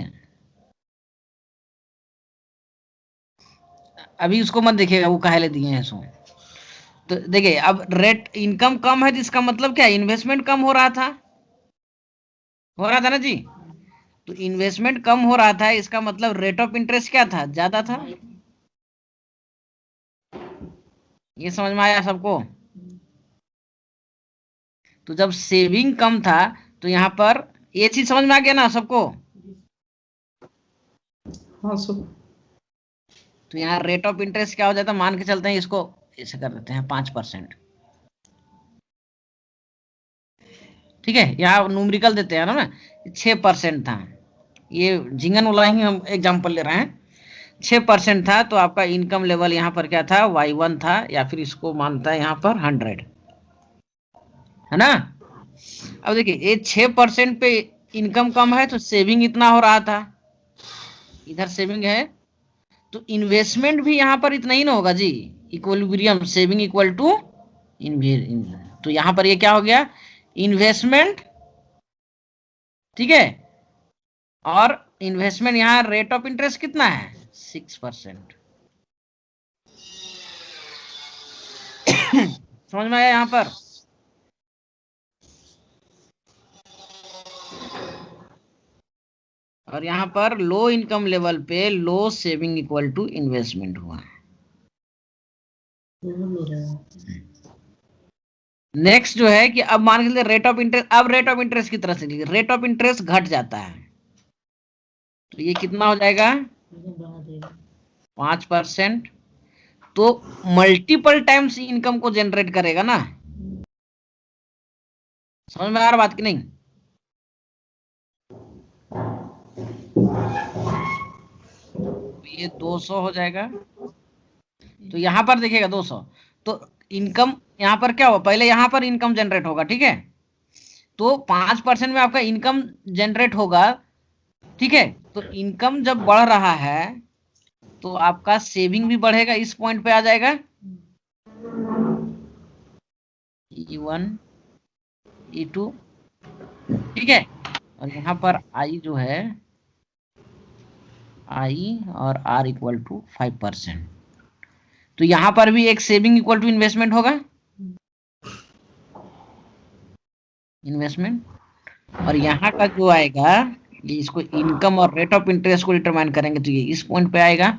अभी उसको मत देखिएगा, वो काहे ले दिए हैं इसको। तो देखिए, अब रेट इनकम कम है, जिसका मतलब क्या है, इन्वेस्टमेंट कम हो रहा था ना जी। तो इन्वेस्टमेंट कम हो रहा था, इसका मतलब रेट ऑफ इंटरेस्ट क्या था, ज्यादा था। ये समझ में आया सबको? तो जब सेविंग कम था तो यहाँ पर ये चीज समझ में आ गया ना सबको? हाँ सर। तो यहाँ रेट ऑफ इंटरेस्ट क्या हो जाता है, मान के चलते हैं इसको ऐसे कर देते हैं 5%, ठीक है, यहाँ न्यूमेरिकल देते हैं ना, 6% था, ये झिंगन वाला ही हम एग्जाम्पल ले रहे हैं, 6% था, तो आपका इनकम लेवल यहाँ पर क्या था, Y1 था, या फिर इसको मानता है यहाँ पर 100, है ना। अब देखिए, ये 6% पे इनकम कम है तो सेविंग इतना हो रहा था, इधर सेविंग है, तो इन्वेस्टमेंट भी यहाँ पर इतना ही ना होगा जी, इक्विलिब्रियम सेविंग इक्वल टू तो यहाँ पर ये क्या हो गया, इन्वेस्टमेंट, ठीक है, और इन्वेस्टमेंट यहाँ रेट ऑफ इंटरेस्ट कितना है, 6%। समझ में आया यहाँ पर? और यहाँ पर लो इनकम लेवल पे लो सेविंग इक्वल टू इन्वेस्टमेंट हुआ। नेक्स्ट जो है कि अब मान के चलिए रेट ऑफ इंटरेस्ट, अब रेट ऑफ इंटरेस्ट की तरह से लीजिए, रेट ऑफ इंटरेस्ट घट जाता है, तो ये कितना हो जाएगा, 5%, तो मल्टीपल टाइम्स इनकम को जनरेट करेगा ना। समझ में आ रहा बात की नहीं? ये 200 हो जाएगा, तो यहां पर देखिएगा 200, तो इनकम यहाँ पर क्या हुआ, पहले यहाँ पर इनकम जनरेट होगा, ठीक है, तो 5% में आपका इनकम जनरेट होगा, ठीक है, तो इनकम जब बढ़ रहा है तो आपका सेविंग भी बढ़ेगा, इस पॉइंट पे आ जाएगा E1 E2, ठीक है, और यहाँ पर I जो है I और R इक्वल टू 5%, तो यहाँ पर भी एक सेविंग इक्वल टू इन्वेस्टमेंट होगा, इन्वेस्टमेंट, और यहाँ का जो आएगा ये इसको इनकम और रेट ऑफ इंटरेस्ट को डिटरमाइन करेंगे तो ये इस पॉइंट पे आएगा।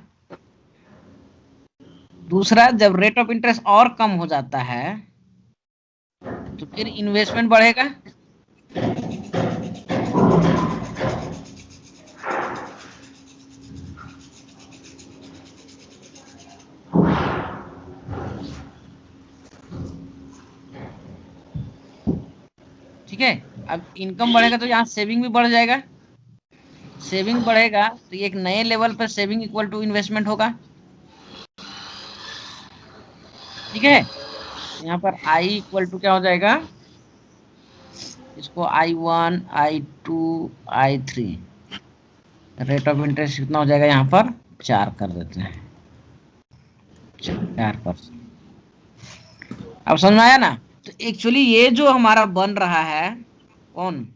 दूसरा, जब रेट ऑफ इंटरेस्ट और कम हो जाता है तो फिर इन्वेस्टमेंट बढ़ेगा। ठीक है, अब इनकम बढ़ेगा तो यहाँ सेविंग भी बढ़ जाएगा। सेविंग बढ़ेगा तो एक नए लेवल पर सेविंग इक्वल टू इन्वेस्टमेंट होगा। ठीक है, यहाँ पर I इक्वल टू क्या हो जाएगा, इसको I1, I2, I3, rate of interest कितना हो जाएगा, यहाँ पर 4 कर देते हैं, 4%। अब समझ में आया ना। तो एक्चुअली ये जो हमारा बन रहा है कौन,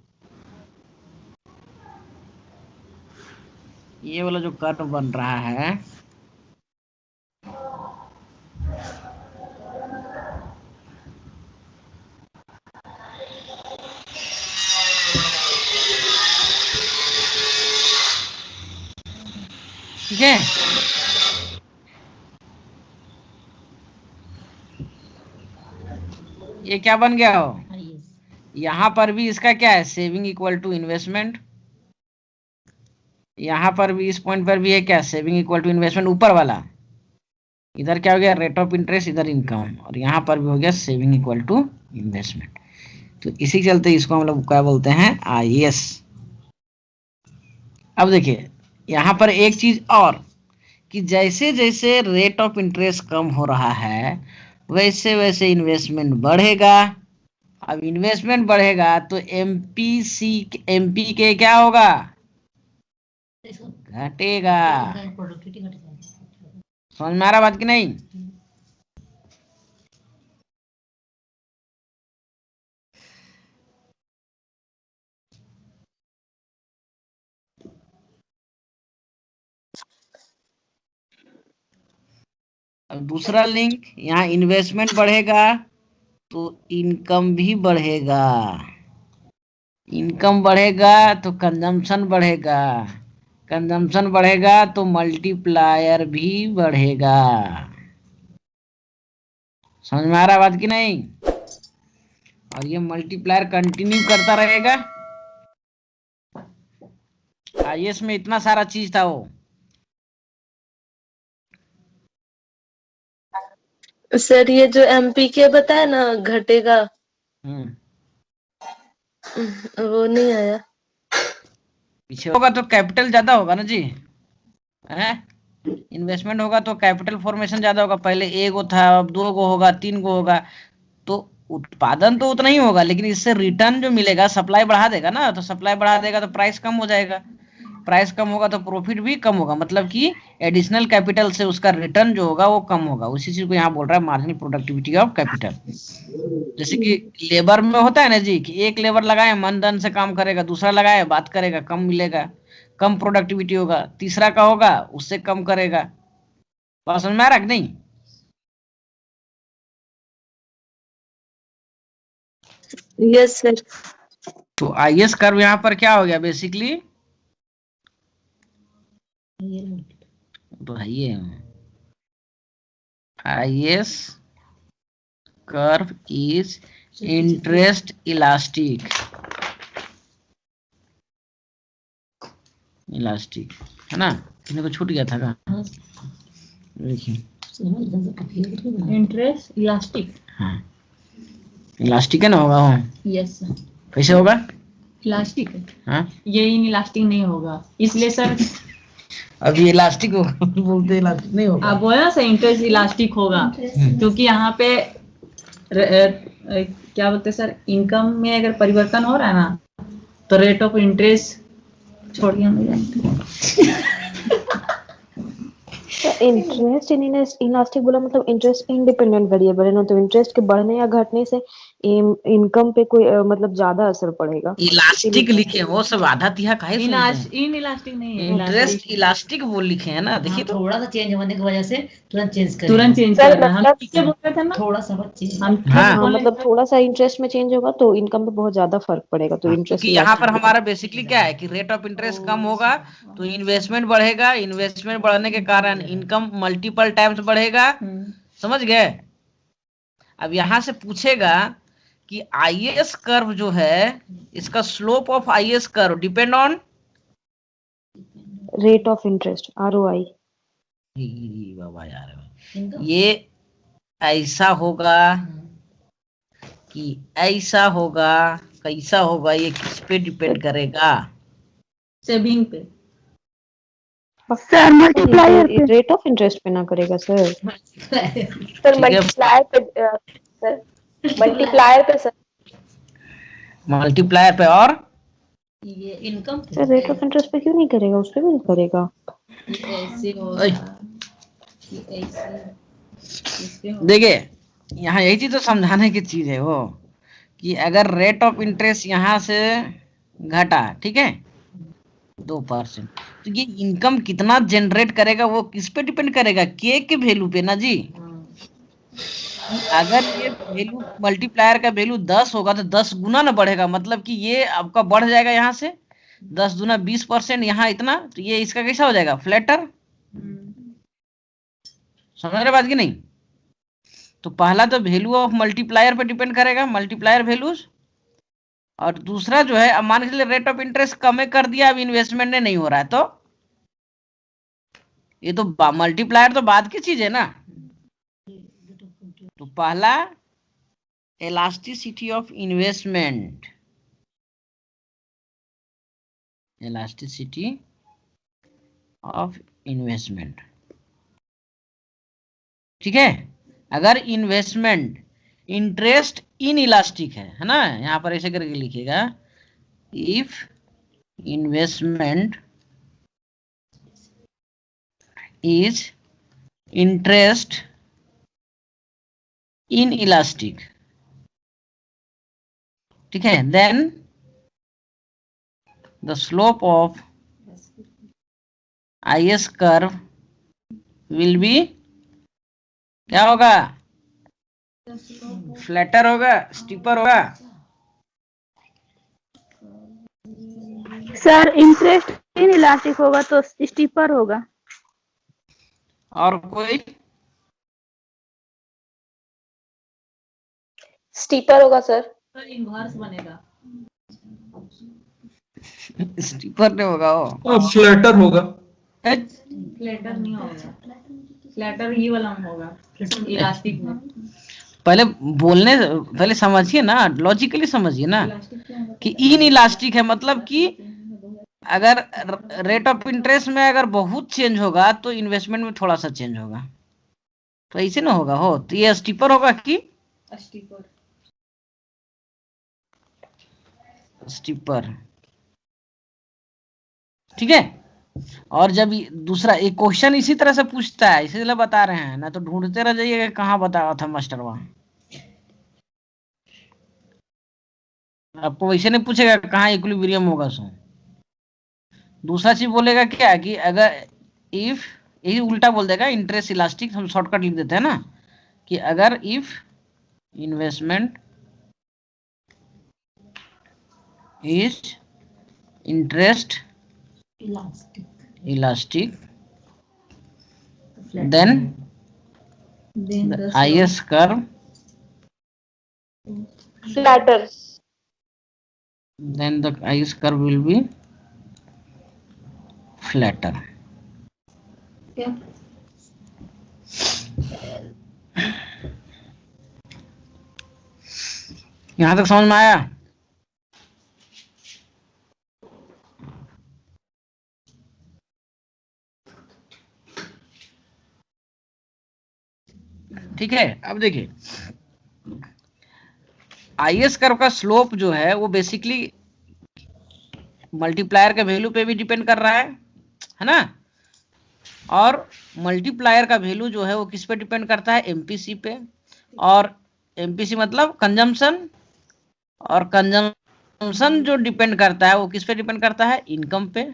ये वाला जो कर्व बन रहा है ठीक है, ये क्या बन गया हो, यहाँ पर भी इसका क्या है, सेविंग इक्वल टू इन्वेस्टमेंट, यहाँ पर भी इस पॉइंट पर भी है क्या, सेविंग इक्वल टू इन्वेस्टमेंट, ऊपर वाला इधर क्या हो गया, रेट ऑफ इंटरेस्ट, इधर इनकम, और यहाँ पर भी हो गया सेविंग इक्वल टू इन्वेस्टमेंट। तो इसी के चलते इसको हम लोग क्या बोलते हैं, IS। अब देखिए यहाँ पर एक चीज और, कि जैसे जैसे रेट ऑफ इंटरेस्ट कम हो रहा है वैसे वैसे इन्वेस्टमेंट बढ़ेगा। अब इन्वेस्टमेंट बढ़ेगा तो एमपी के क्या होगा, घटेगा। समझ में आ रहा बात कि नहीं। अब दूसरा लिंक, यहाँ इन्वेस्टमेंट बढ़ेगा तो इनकम भी बढ़ेगा, इनकम बढ़ेगा तो कंजम्पशन बढ़ेगा, कंजम्पशन बढ़ेगा तो मल्टीप्लायर भी बढ़ेगा। समझ में आ रहा बात कि नहीं। और ये मल्टीप्लायर कंटिन्यू करता रहेगा। IS में इतना सारा चीज था वो। सर ये जो MP के बताया ना घटेगा, वो नहीं आया। पीछे होगा तो कैपिटल ज्यादा होगा ना जी, है इन्वेस्टमेंट होगा तो कैपिटल फॉर्मेशन ज्यादा होगा। पहले 1 गो था, अब 2 गो होगा, 3 गो होगा, तो उत्पादन तो उतना ही होगा, लेकिन इससे रिटर्न जो मिलेगा, सप्लाई बढ़ा देगा ना, तो सप्लाई बढ़ा देगा तो प्राइस कम हो जाएगा, प्राइस कम होगा तो प्रॉफिट भी कम होगा, मतलब कि एडिशनल कैपिटल से उसका रिटर्न जो होगा वो कम होगा। उसी चीज को यहाँ बोल रहा है मार्जिनल प्रोडक्टिविटी ऑफ कैपिटल। जैसे कि लेबर में होता है ना जी, कि एक लेबर लगाए मन धन से काम करेगा, दूसरा लगाए बात करेगा, कम मिलेगा, कम प्रोडक्टिविटी होगा, तीसरा का होगा उससे कम करेगा। बात समझ में आ रहा कि नहीं। Yes sir. तो IS कर्व यहाँ पर क्या हो गया, बेसिकली तो है ये IS curve is interest elastic, elastic है ना, किसी को छूट गया था का, देखिए इंटरेस्ट इलास्टिक, हाँ इलास्टिक है ना, होगा वो, यस सर, कैसे होगा, इलास्टिक है, हाँ ये इन इलास्टिक नहीं होगा, इसलिए सर अभी इलास्टिक बोलते इलास्टिक नहीं होगा, आप बोला सर इंटरेस्ट इलास्टिक होगा, क्योंकि यहाँ पे क्या बोलते सर, इनकम में अगर परिवर्तन हो रहा है ना तो रेट ऑफ इंटरेस्ट छोड़िए हम जानते। इंटरेस्ट इन इलास्टिक बोला मतलब इंटरेस्ट इंडिपेंडेंट वेरिएबल है ना, तो इंटरेस्ट के बढ़ने या घटने से इनकम पे कोई मतलब ज्यादा असर पड़ेगा। इलास्टिक लिखे वो सब आधा तिहा काहे सुनते हैं? इन इलास्टिक नहीं है, इंटरेस्ट इलास्टिक वो लिखे हैं ना, देखिए तो थोड़ा सा चेंज होने की वजह से तुरंत चेंज तुरंत चेंज सर, करना है। हम मतलब पीछे बोल रहे थे ना, थोड़ा सा बस चेंज। हम हाँ। बोले मतलब थोड़ा सा इंटरेस्ट में चेंज होगा तो इनकम पे बहुत ज्यादा फर्क पड़ेगा, तो इंटरेस्ट क्योंकि यहाँ पर हमारा बेसिकली क्या है कि रेट ऑफ इंटरेस्ट कम होगा तो इन्वेस्टमेंट बढ़ेगा, इन्वेस्टमेंट बढ़ने के कारण इनकम मल्टीपल टाइम्स बढ़ेगा। समझ गए? अब यहाँ से पूछेगा कि आईएस कर्व जो है, इसका slope of IS curve depend on rate of interest ROI। बाबा यार, ये ऐसा होगा कि ऐसा होगा, कैसा होगा, ये किस पे डिपेंड करेगा? सेविंग पे। सर मल्टीप्लायर पे, रेट ऑफ इंटरेस्ट पे ना करेगा सर। सर मल्टीप्लायर पे, सर मल्टीप्लायर पे, सर मल्टीप्लायर पे। और ये income sir rate of interest पे क्यों नहीं करेगा, उस पे भी करेगा। ऐसे होगा, ऐसे देखिए यहाँ यही चीज तो समझाने की चीज है वो, कि अगर रेट ऑफ इंटरेस्ट यहाँ से घटा, ठीक है, 2%, तो ये इनकम कितना जनरेट करेगा वो किस पे डिपेंड करेगा? के वैल्यू पे ना जी। अगर ये वैल्यू मल्टीप्लायर का वैल्यू 10 होगा तो 10 गुना ना बढ़ेगा, मतलब कि ये आपका बढ़ जाएगा यहाँ से 10 दूना 20%, यहाँ इतना, तो ये इसका कैसा हो जाएगा? फ्लैटर। समझ रहे बात की नहीं? तो पहला तो वैल्यू ऑफ मल्टीप्लायर पे डिपेंड करेगा, मल्टीप्लायर वैल्यूज, और दूसरा जो है, अब मान के चलिए रेट ऑफ इंटरेस्ट कम कर दिया, अब इन्वेस्टमेंट ने नहीं हो रहा है, तो ये तो मल्टीप्लायर तो बाद की चीज है ना। तो पहला elasticity of investment, elasticity of investment, ठीक है। अगर इन्वेस्टमेंट इंटरेस्ट इन इलास्टिक है ना, यहां पर ऐसे करके लिखिएगा, if investment is interest inelastic, ठीक है, then the slope of IS curve will be, क्या होगा? फ्लैटर होगा, स्टीपर होगा। सर इंटरेस्ट इन इलास्टिक होगा तो स्टीपर होगा। और कोई? स्टीपर होगा सर। इनवर्स बनेगा, स्टीपर नहीं होगा वो, फ्लैटर होगा। फ्लैटर नहीं होगा, फ्लैटर ये वाला होगा इलास्टिक में। पहले समझिए ना, लॉजिकली समझिए ना कि इन इलास्टिक है, मतलब कि अगर रेट ऑफ इंटरेस्ट में अगर बहुत चेंज होगा तो इन्वेस्टमेंट में थोड़ा सा चेंज होगा, तो ऐसे ना होगा हो, तो ये स्टीपर होगा कि स्टीपर, ठीक है। और जब दूसरा एक क्वेश्चन इसी तरह से पूछता है, इसीलिए बता रहे हैं, ना तो ढूंढते रह जाइएगा कहाँ बताया था मास्टर वहां। आपको वैसे नहीं पूछेगा कहाँ इक्विलिब्रियम होगा सो। दूसरा चीज बोलेगा क्या कि अगर इफ, यही उल्टा बोल देगा, इंटरेस्ट इलास्टिक, हम शॉर्टकट लिख देते हैं ना, कि अगर if investment is interest elastic, then the IS curve, flatter, then the IS curve will be flatter. यहां तक समझ में आया? ठीक है। अब देखिए आईएस कर्व का स्लोप जो है वो बेसिकली मल्टीप्लायर के वैल्यू पे भी डिपेंड कर रहा है ना, और मल्टीप्लायर का वैल्यू जो है वो किस पे डिपेंड करता है? एमपीसी पे, और एमपीसी मतलब कंजम्पशन, और कंजम्पशन जो डिपेंड करता है वो किस पे डिपेंड करता है? इनकम पे।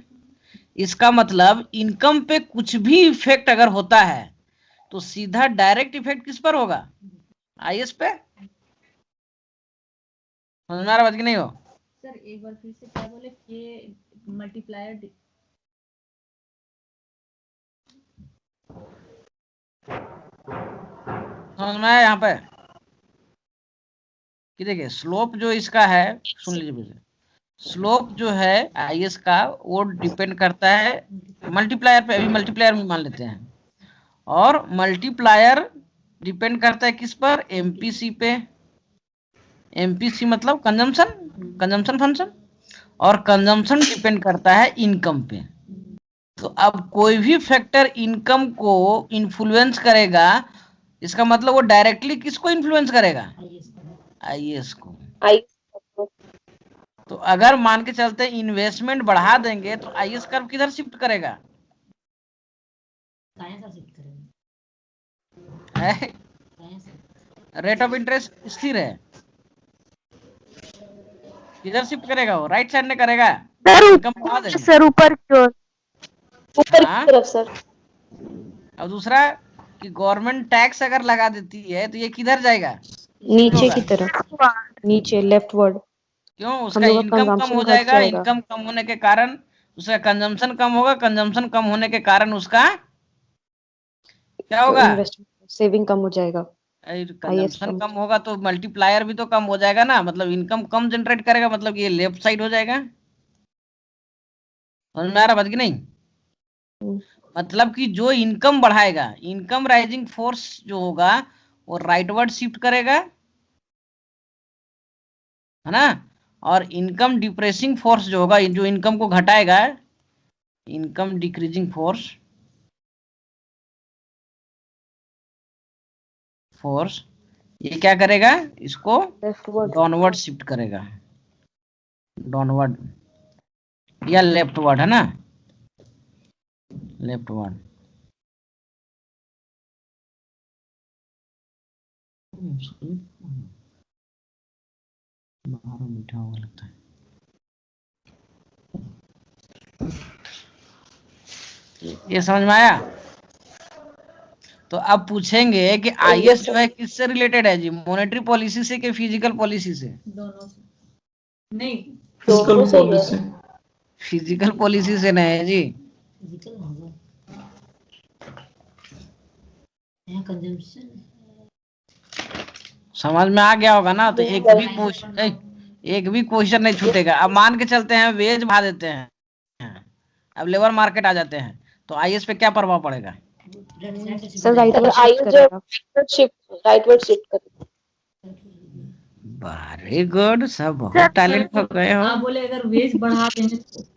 इसका मतलब इनकम पे कुछ भी इफेक्ट अगर होता है तो सीधा डायरेक्ट इफेक्ट किस पर होगा? आईएस पे। समझ में आ रहा बात कि नहीं हो? सर एक बार फिर से क्या बोले? के मल्टीप्लायर समझ में आया यहाँ पे कि देखिए स्लोप जो इसका है, सुन लीजिए मुझे, स्लोप जो है आईएस का वो डिपेंड करता है मल्टीप्लायर पे। अभी मल्टीप्लायर में मान लेते हैं, और मल्टीप्लायर डिपेंड करता है किस पर? एमपीसी पे। एमपीसी मतलब कंजम्पशन फंक्शन, और कंजम्पशन डिपेंड करता है इनकम पे। तो अब कोई भी फैक्टर इनकम को इन्फ्लुएंस करेगा, इसका मतलब वो डायरेक्टली किसको इन्फ्लुएंस करेगा? आईएस को। तो अगर मान के चलते इन्वेस्टमेंट बढ़ा देंगे तो आईएस कर्व किधर शिफ्ट करेगा? रेट ऑफ इंटरेस्ट स्थिर है, किधर शिफ्ट करेगा? वो राइट साइड में करेगा। इनकम बढ़ा देंगे सर ऊपर की ओर, ऊपर हाँ? की तरफ सर। अब दूसरा कि गवर्नमेंट टैक्स अगर लगा देती है तो ये किधर जाएगा? नीचे की तरफ, नीचे लेफ्टवर्ड। क्यों? हम उसका लोग का इनकम कम कंजम्पशन हो घट जाएगा, जाएगा। इनकम कम होने के कारण उसका कंजम्पशन कम होगा, कंजम्पशन कम होने के कारण उसका क्या होगा? इन्वेस्टमेंट सेविंग कम हो जाएगा। कंजम्पशन कम होगा तो मल्टीप्लायर भी तो कम हो जाएगा ना, मतलब इनकम कम जनरेट करेगा, मतलब ये लेफ्ट साइड हो जाएगा। समझ में आ रहा बात कि नहीं? मतलब कि जो इनकम बढ़ाएगा, इनकम राइजिंग फोर्स जो होगा वो राइटवर्ड शिफ्ट करेगा, है ना? और इनकम डिप्रेसिंग फोर्स जो होगा, जो इनकम को घटाएगा, इनकम डिक्रीजिंग फोर्स ये क्या करेगा? इसको डाउनवर्ड शिफ्ट करेगा, डाउनवर्ड या लेफ्टवर्ड, है ना? लेफ्टवर्ड। मीठा हुआ लगता है। ये समझ में आया? तो अब पूछेंगे कि आईएस जो है किससे रिलेटेड है जी? मॉनेटरी पॉलिसी से कि फिजिकल पॉलिसी से? दोनों से नहीं, फिजिकल पॉलिसी। फिजिकल पॉलिसी से नहीं है जी। समझ में आ गया होगा ना? तो एक भी क्वेश्चन नहीं छूटेगा। अब मान के चलते हैं वेज बढ़ा देते हैं, अब लेबर मार्केट आ जाते हैं, तो आईएस पे क्या प्रभाव पड़ेगा? सर राइटवर्ड शिफ्ट करेगा। वेरी गुड, सब बहुत टैलेंट हो गए हो। आप बोले अगर वेज बढ़ा देंगे सर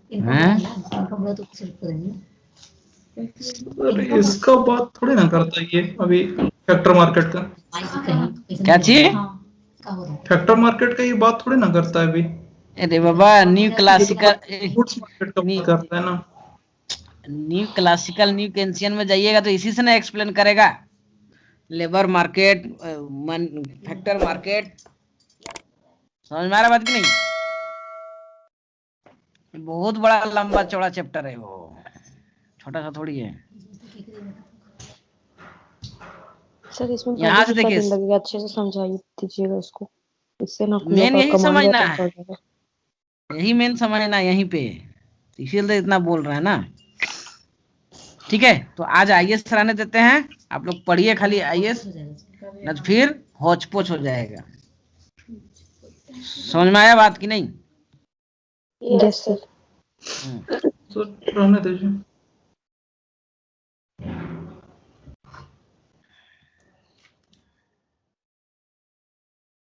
इसका बात थोड़ी ना करता ये अभी फैक्टर मार्केट का। क्या चीज? फैक्टर मार्केट का ये बात थोड़ी ना करता है अभी। अरे बाबा न्यू क्लासिकल, गुड्स मार्केट का बात करता है ना। न्यू क्लासिकल न्यू केंसियन में जाइएगा तो इसी से ना एक्सप्लेन करेगा, लेबर मार्केट, फैक्टर मार्केट। समझ में आ रहा बात कि नहीं? बहुत बड़ा लंबा चौड़ा चैप्टर है, वो छोटा सा थोड़ी है। सर इसमें यहाँ से देखिए लगेगा, अच्छे से समझाइए दीजिएगा इसको, इससे ना मेन यही समझना है, यही मेन समझना यहीं पे, इसीलिए इतना बोल रहे हैं ना। ठीक है, तो आज आईएएस रहने देते हैं, आप लोग पढ़िए खाली आईएएस, न तो फिर होच पोच हो जाएगा। समझ में आया बात कि नहीं? Yes sir. रहने दीजिए।